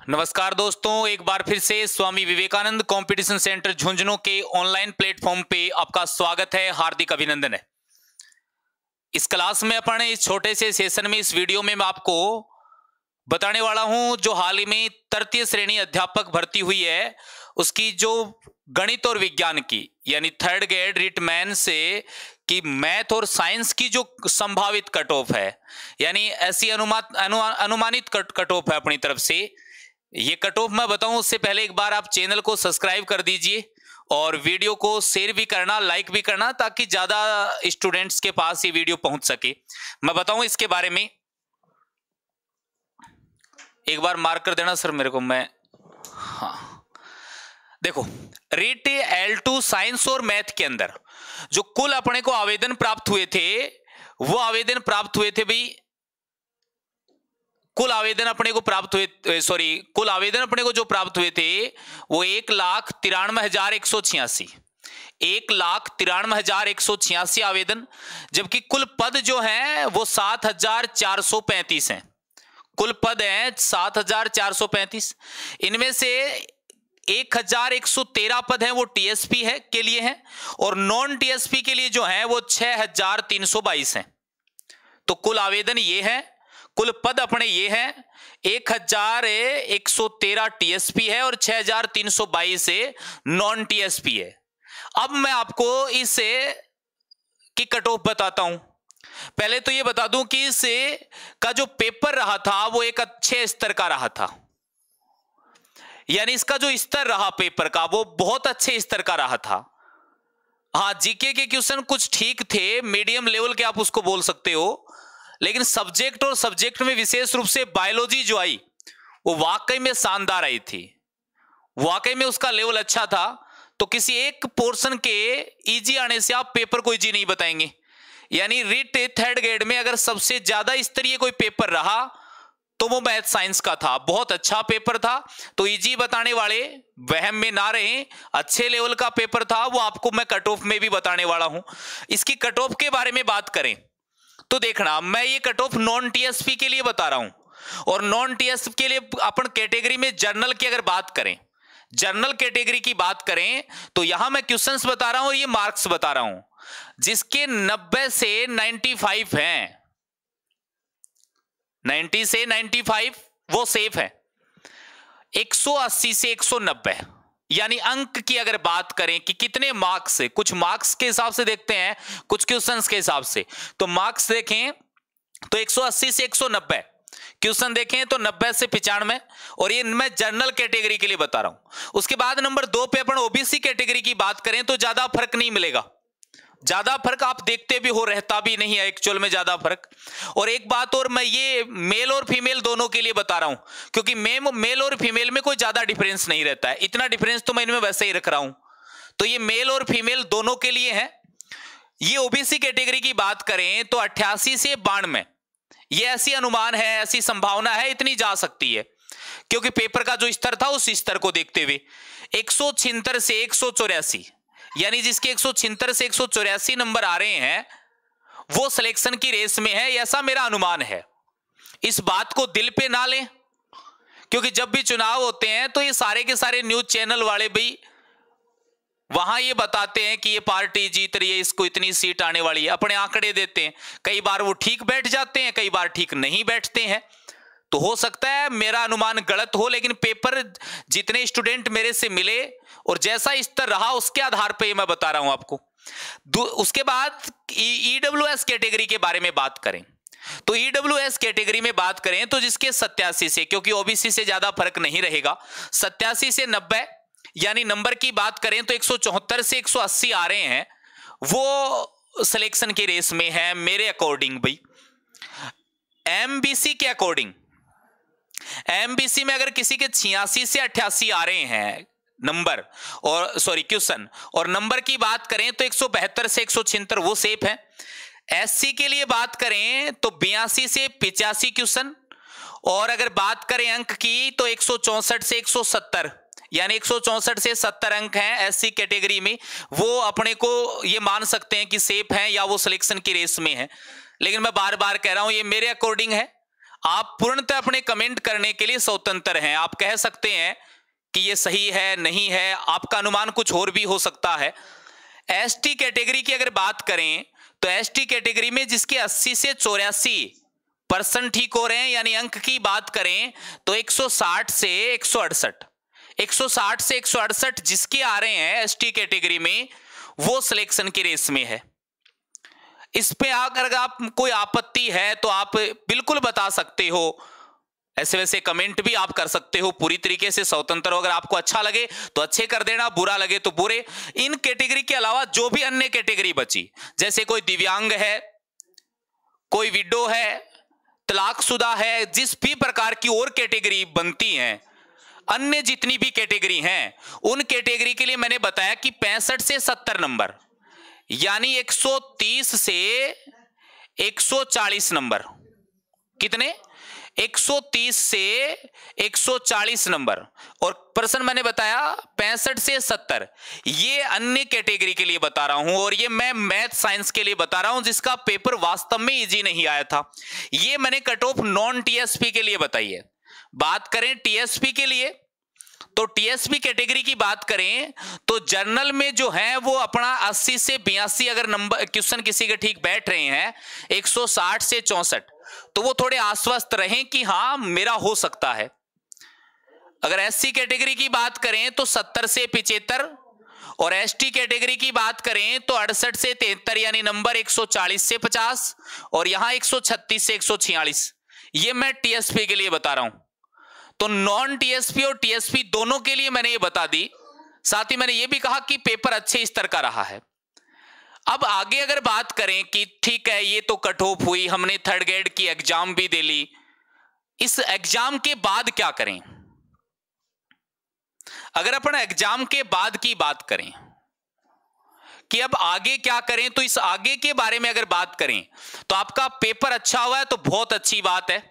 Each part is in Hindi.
नमस्कार दोस्तों, एक बार फिर से स्वामी विवेकानंद कंपटीशन सेंटर झुंझुनू के ऑनलाइन प्लेटफॉर्म पे आपका स्वागत है, हार्दिक अभिनंदन है। इस क्लास में अपन इस छोटे से सेशन में इस वीडियो में मैं आपको बताने वाला हूं जो हाल ही में तृतीय श्रेणी अध्यापक भर्ती हुई है उसकी जो गणित और विज्ञान की यानी थर्ड ग्रेड रिटमैन से कि मैथ और साइंस की जो संभावित कट ऑफ है यानी ऐसी अनुमानित कट ऑफ है अपनी तरफ से। ये कट ऑफ मैं बताऊं उससे पहले एक बार आप चैनल को सब्सक्राइब कर दीजिए और वीडियो को शेयर भी करना, लाइक भी करना ताकि ज्यादा स्टूडेंट्स के पास ये वीडियो पहुंच सके। मैं बताऊं इसके बारे में, एक बार मार्क कर देना सर मेरे को। मैं देखो रीट L2 साइंस और मैथ के अंदर जो कुल अपने को आवेदन प्राप्त हुए थे वो आवेदन प्राप्त हुए थे भाई, कुल आवेदन अपने को जो प्राप्त हुए थे वो 1,93,186 1,93,186 आवेदन, जबकि कुल पद जो हैं वो 7,435 हैं। कुल पद हैं 7,435। इनमें से 1,113 पद हैं वो टीएसपी है के लिए हैं और नॉन टीएसपी के लिए जो हैं वो 6,322 हैं। तो कुल आवेदन ये है, कुल पद अपने ये हैं, 1,113 टीएसपी है और 6,322 नॉन टीएसपी है। अब मैं आपको इसे की कट ऑफ बताता हूं। पहले तो ये बता दूं कि इसे का जो पेपर रहा था वो एक अच्छे स्तर का रहा था, यानी इसका जो स्तर रहा पेपर का वो बहुत अच्छे स्तर का रहा था। हाँ, जीके के क्वेश्चन कुछ ठीक थे, मीडियम लेवल के आप उसको बोल सकते हो, लेकिन सब्जेक्ट और सब्जेक्ट में विशेष रूप से बायोलॉजी जो आई वो वाकई में शानदार आई थी, वाकई में उसका लेवल अच्छा था। तो किसी एक पोर्शन के इजी आने से आप पेपर को इजी नहीं बताएंगे। यानी रीट थर्ड ग्रेड में अगर सबसे ज्यादा स्तरीय कोई पेपर रहा तो वो मैथ साइंस का था, बहुत अच्छा पेपर था। तो इजी बताने वाले वहम में ना रहें, अच्छे लेवल का पेपर था, वो आपको मैं कट ऑफ में भी बताने वाला हूं। इसकी कट ऑफ के बारे में बात करें तो देखना, मैं ये कट ऑफ नॉन टीएसपी के लिए बता रहा हूं और नॉन टीएसपी के लिए अपन कैटेगरी में जर्नल की अगर बात करें, जर्नल कैटेगरी की बात करें तो यहां मैं क्वेश्चंस बता रहा हूं और ये मार्क्स बता रहा हूं, जिसके 90 से 95 हैं, 90 से 95 वो सेफ है। 180 से 190 यानी अंक की अगर बात करें कि कितने मार्क्स से, कुछ मार्क्स के हिसाब से देखते हैं, कुछ क्वेश्चंस के हिसाब से। तो मार्क्स देखें तो 180 से 190, क्वेश्चन देखें तो 90 से 95, और ये मैं जर्नल कैटेगरी के लिए बता रहा हूं। उसके बाद नंबर 2 पे अपन ओबीसी कैटेगरी की बात करें तो ज्यादा फर्क नहीं मिलेगा, ज्यादा फर्क आप देखते भी हो, रहता भी नहीं है एक्चुअल में ज्यादा फर्क। और एक बात और, मैं ये मेल और फीमेल दोनों के लिए बता रहा हूं क्योंकि मेल और फीमेल में कोई ज्यादा डिफरेंस नहीं रहता है, इतना डिफरेंस तो मैं इनमें वैसे ही रख रहा हूं। तो ये मेल और फीमेल दोनों के लिए है। ये ओबीसी कैटेगरी की बात करें तो 88 से 92, ये ऐसी अनुमान है, ऐसी संभावना है, इतनी जा सकती है क्योंकि पेपर का जो स्तर था उस स्तर को देखते हुए। 176 से 184 यानी जिसके 176 से 184 नंबर आ रहे हैं वो सिलेक्शन की रेस में है, ऐसा मेरा अनुमान है। इस बात को दिल पे ना लें क्योंकि जब भी चुनाव होते हैं तो ये सारे के सारे न्यूज चैनल वाले भी वहां ये बताते हैं कि ये पार्टी जीत रही है, इसको इतनी सीट आने वाली है, अपने आंकड़े देते हैं। कई बार वो ठीक बैठ जाते हैं, कई बार ठीक नहीं बैठते हैं। तो हो सकता है मेरा अनुमान गलत हो, लेकिन पेपर जितने स्टूडेंट मेरे से मिले और जैसा स्तर रहा उसके आधार पे मैं बता रहा हूं आपको। उसके बाद ईडब्ल्यूएस कैटेगरी के बारे में बात करें तो ईडब्ल्यूएस कैटेगरी में बात करें तो जिसके 87 से, क्योंकि ओबीसी से ज्यादा फर्क नहीं रहेगा, 87 से 90 यानी नंबर की बात करें तो 174 से 180 आ रहे हैं, वो सिलेक्शन की रेस में है मेरे अकॉर्डिंग। भाई एमबीसी के अकॉर्डिंग, एमबीसी में अगर किसी के 86 से 88 आ रहे हैं नंबर और क्वेश्चन, और नंबर की बात करें तो 172 से 176 वो सेफ है। एससी के लिए बात करें तो 82 से 85 क्वेश्चन, और अगर बात करें अंक की तो 164 से 170 यानी 164 से 70 अंक हैं एससी कैटेगरी में, वो अपने को ये मान सकते हैं कि सेफ हैं या वो सिलेक्शन की रेस में है। लेकिन मैं बार बार कह रहा हूं ये मेरे अकॉर्डिंग है, आप पूर्णतः अपने कमेंट करने के लिए स्वतंत्र हैं। आप कह सकते हैं कि ये सही है, नहीं है, आपका अनुमान कुछ और भी हो सकता है। एसटी कैटेगरी की अगर बात करें तो एसटी कैटेगरी में जिसके 80 से 84% ठीक हो रहे हैं, यानी अंक की बात करें तो 160 से 168, 160 से 168 जिसके आ रहे हैं एसटी कैटेगरी में, वो सिलेक्शन की रेस में है। इस पे अगर आप कोई आपत्ति है तो आप बिल्कुल बता सकते हो। ऐसे वैसे कमेंट भी आप कर सकते हो, पूरी तरीके से स्वतंत्र हो। अगर आपको अच्छा लगे तो अच्छे कर देना, बुरा लगे तो बुरे। इन कैटेगरी के अलावा जो भी अन्य कैटेगरी बची, जैसे कोई दिव्यांग है, कोई विडो है, तलाकशुदा है, जिस भी प्रकार की और कैटेगरी बनती हैं, अन्य जितनी भी कैटेगरी हैं, उन कैटेगरी के लिए मैंने बताया कि 65 से 70 नंबर, यानी 130 से 140 नंबर, कितने? 130 से 140 नंबर। और प्रश्न मैंने बताया 65 से 70। ये अन्य कैटेगरी के लिए बता रहा हूं, और ये मैं मैथ साइंस के लिए बता रहा हूं जिसका पेपर वास्तव में इजी नहीं आया था। ये मैंने कट ऑफ नॉन टीएसपी के लिए बताई है। बात करें टीएसपी के लिए तो टीएसपी कैटेगरी की बात करें तो जर्नल में जो है वो अपना 80 से 82 अगर नंबर क्वेश्चन किसी के ठीक बैठ रहे हैं, 160 से 64, तो वो थोड़े आश्वस्त रहें कि हां मेरा हो सकता है। अगर एससी कैटेगरी की बात करें तो 70 से 75, और एसटी कैटेगरी की बात करें तो 68 से 73, यानी नंबर 140 से 50, और यहां 136 से 146। ये मैं टीएसपी के लिए बता रहा हूं। तो नॉन टीएसपी और टीएसपी दोनों के लिए मैंने ये बता दी। साथ ही मैंने ये भी कहा कि पेपर अच्छे स्तर का रहा है। अब आगे अगर बात करें कि ठीक है ये तो कट ऑफ हुई, हमने थर्ड ग्रेड की एग्जाम भी दे ली, इस एग्जाम के बाद क्या करें? अगर अपन एग्जाम के बाद की बात करें कि अब आगे क्या करें, तो इस आगे के बारे में अगर बात करें तो आपका पेपर अच्छा हुआ है तो बहुत अच्छी बात है।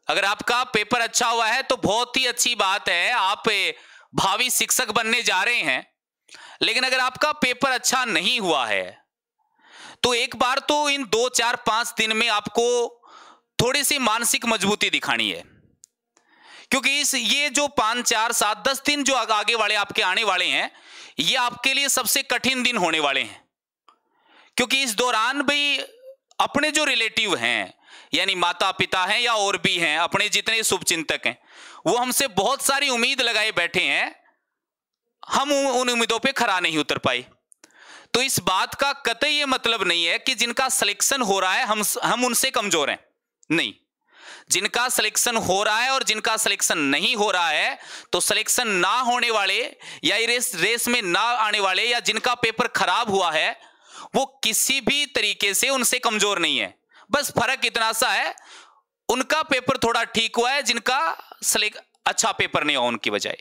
अगर आपका पेपर अच्छा हुआ है तो बहुत ही अच्छी बात है, आप भावी शिक्षक बनने जा रहे हैं। लेकिन अगर आपका पेपर अच्छा नहीं हुआ है तो एक बार तो इन 2, 4, 5 दिन में आपको थोड़ी सी मानसिक मजबूती दिखानी है, क्योंकि ये जो 5, 4, 7, 10 दिन जो आगे वाले आपके आने वाले हैं, ये आपके लिए सबसे कठिन दिन होने वाले हैं। क्योंकि इस दौरान भाई अपने जो रिलेटिव हैं, यानी माता पिता हैं या और भी हैं, अपने जितने शुभचिंतक हैं, वो हमसे बहुत सारी उम्मीद लगाए बैठे हैं, हम उन उम्मीदों पे खरा नहीं उतर पाए। तो इस बात का कतई ये मतलब नहीं है कि जिनका सिलेक्शन हो रहा है हम उनसे कमजोर हैं, नहीं। जिनका सिलेक्शन हो रहा है और जिनका सिलेक्शन नहीं हो रहा है, तो सिलेक्शन ना होने वाले या रेस में ना आने वाले या जिनका पेपर खराब हुआ है, वो किसी भी तरीके से उनसे कमजोर नहीं है। बस फर्क इतना सा है, उनका पेपर थोड़ा ठीक हुआ है, जिनका अच्छा पेपर नहीं हुआ उनकी बजाय।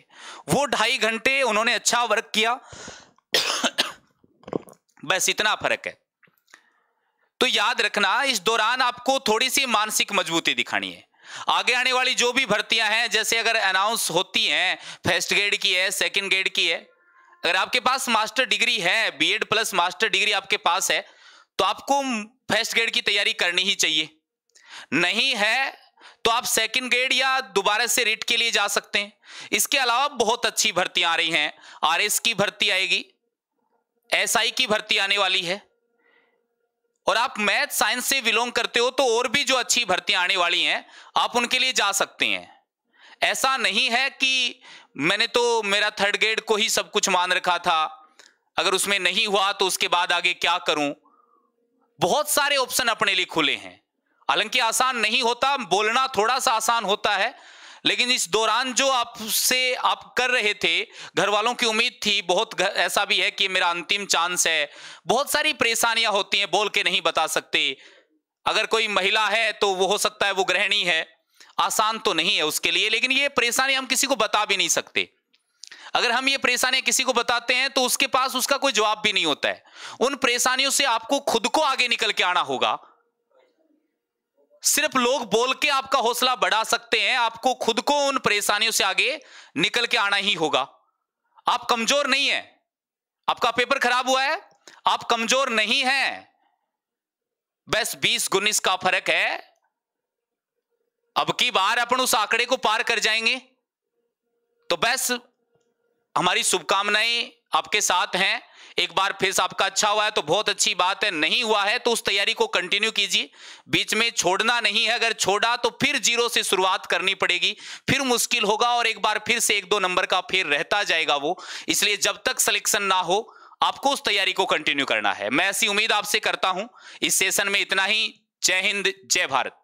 वो 2.5 घंटे उन्होंने अच्छा वर्क किया, बस इतना फर्क है। तो याद रखना, इस दौरान आपको थोड़ी सी मानसिक मजबूती दिखानी है। आगे आने वाली जो भी भर्तियां हैं, जैसे अगर अनाउंस होती हैं, फर्स्ट ग्रेड की है, सेकंड ग्रेड की है, अगर आपके पास मास्टर डिग्री है, बीएड प्लस मास्टर डिग्री आपके पास है, तो आपको फर्स्ट ग्रेड की तैयारी करनी ही चाहिए। नहीं है तो आप सेकंड ग्रेड या दोबारा से रिट के लिए जा सकते हैं। इसके अलावा बहुत अच्छी भर्तियां आ रही हैं, आरएस की भर्ती आएगी, एसआई की भर्ती आने वाली है, और आप मैथ साइंस से बिलोंग करते हो तो और भी जो अच्छी भर्तियां आने वाली हैं, आप उनके लिए जा सकते हैं। ऐसा नहीं है कि मैंने तो मेरा थर्ड ग्रेड को ही सब कुछ मान रखा था, अगर उसमें नहीं हुआ तो उसके बाद आगे क्या करूं। बहुत सारे ऑप्शन अपने लिए खुले हैं। हालांकि आसान नहीं होता, बोलना थोड़ा सा आसान होता है, लेकिन इस दौरान जो आपसे आप कर रहे थे, घर वालों की उम्मीद थी, बहुत ऐसा भी है कि मेरा अंतिम चांस है, बहुत सारी परेशानियां होती हैं, बोल के नहीं बता सकते। अगर कोई महिला है तो वो हो सकता है वो गृहिणी है, आसान तो नहीं है उसके लिए, लेकिन ये परेशानी हम किसी को बता भी नहीं सकते। अगर हम ये परेशानियां किसी को बताते हैं तो उसके पास उसका कोई जवाब भी नहीं होता है। उन परेशानियों से आपको खुद को आगे निकल के आना होगा। सिर्फ लोग बोल के आपका हौसला बढ़ा सकते हैं, आपको खुद को उन परेशानियों से आगे निकल के आना ही होगा। आप कमजोर नहीं है, आपका पेपर खराब हुआ है, आप कमजोर नहीं हैं, बस 20-19 का फर्क है। अब की बार अपन उस आंकड़े को पार कर जाएंगे। तो बस हमारी शुभकामनाएं आपके साथ हैं। एक बार फिर से आपका अच्छा हुआ है तो बहुत अच्छी बात है, नहीं हुआ है तो उस तैयारी को कंटिन्यू कीजिए, बीच में छोड़ना नहीं है। अगर छोड़ा तो फिर जीरो से शुरुआत करनी पड़ेगी, फिर मुश्किल होगा और एक बार फिर से 1-2 नंबर का फिर रहता जाएगा वो। इसलिए जब तक सिलेक्शन ना हो आपको उस तैयारी को कंटिन्यू करना है। मैं ऐसी उम्मीद आपसे करता हूं। इस सेशन में इतना ही। जय हिंद, जय भारत।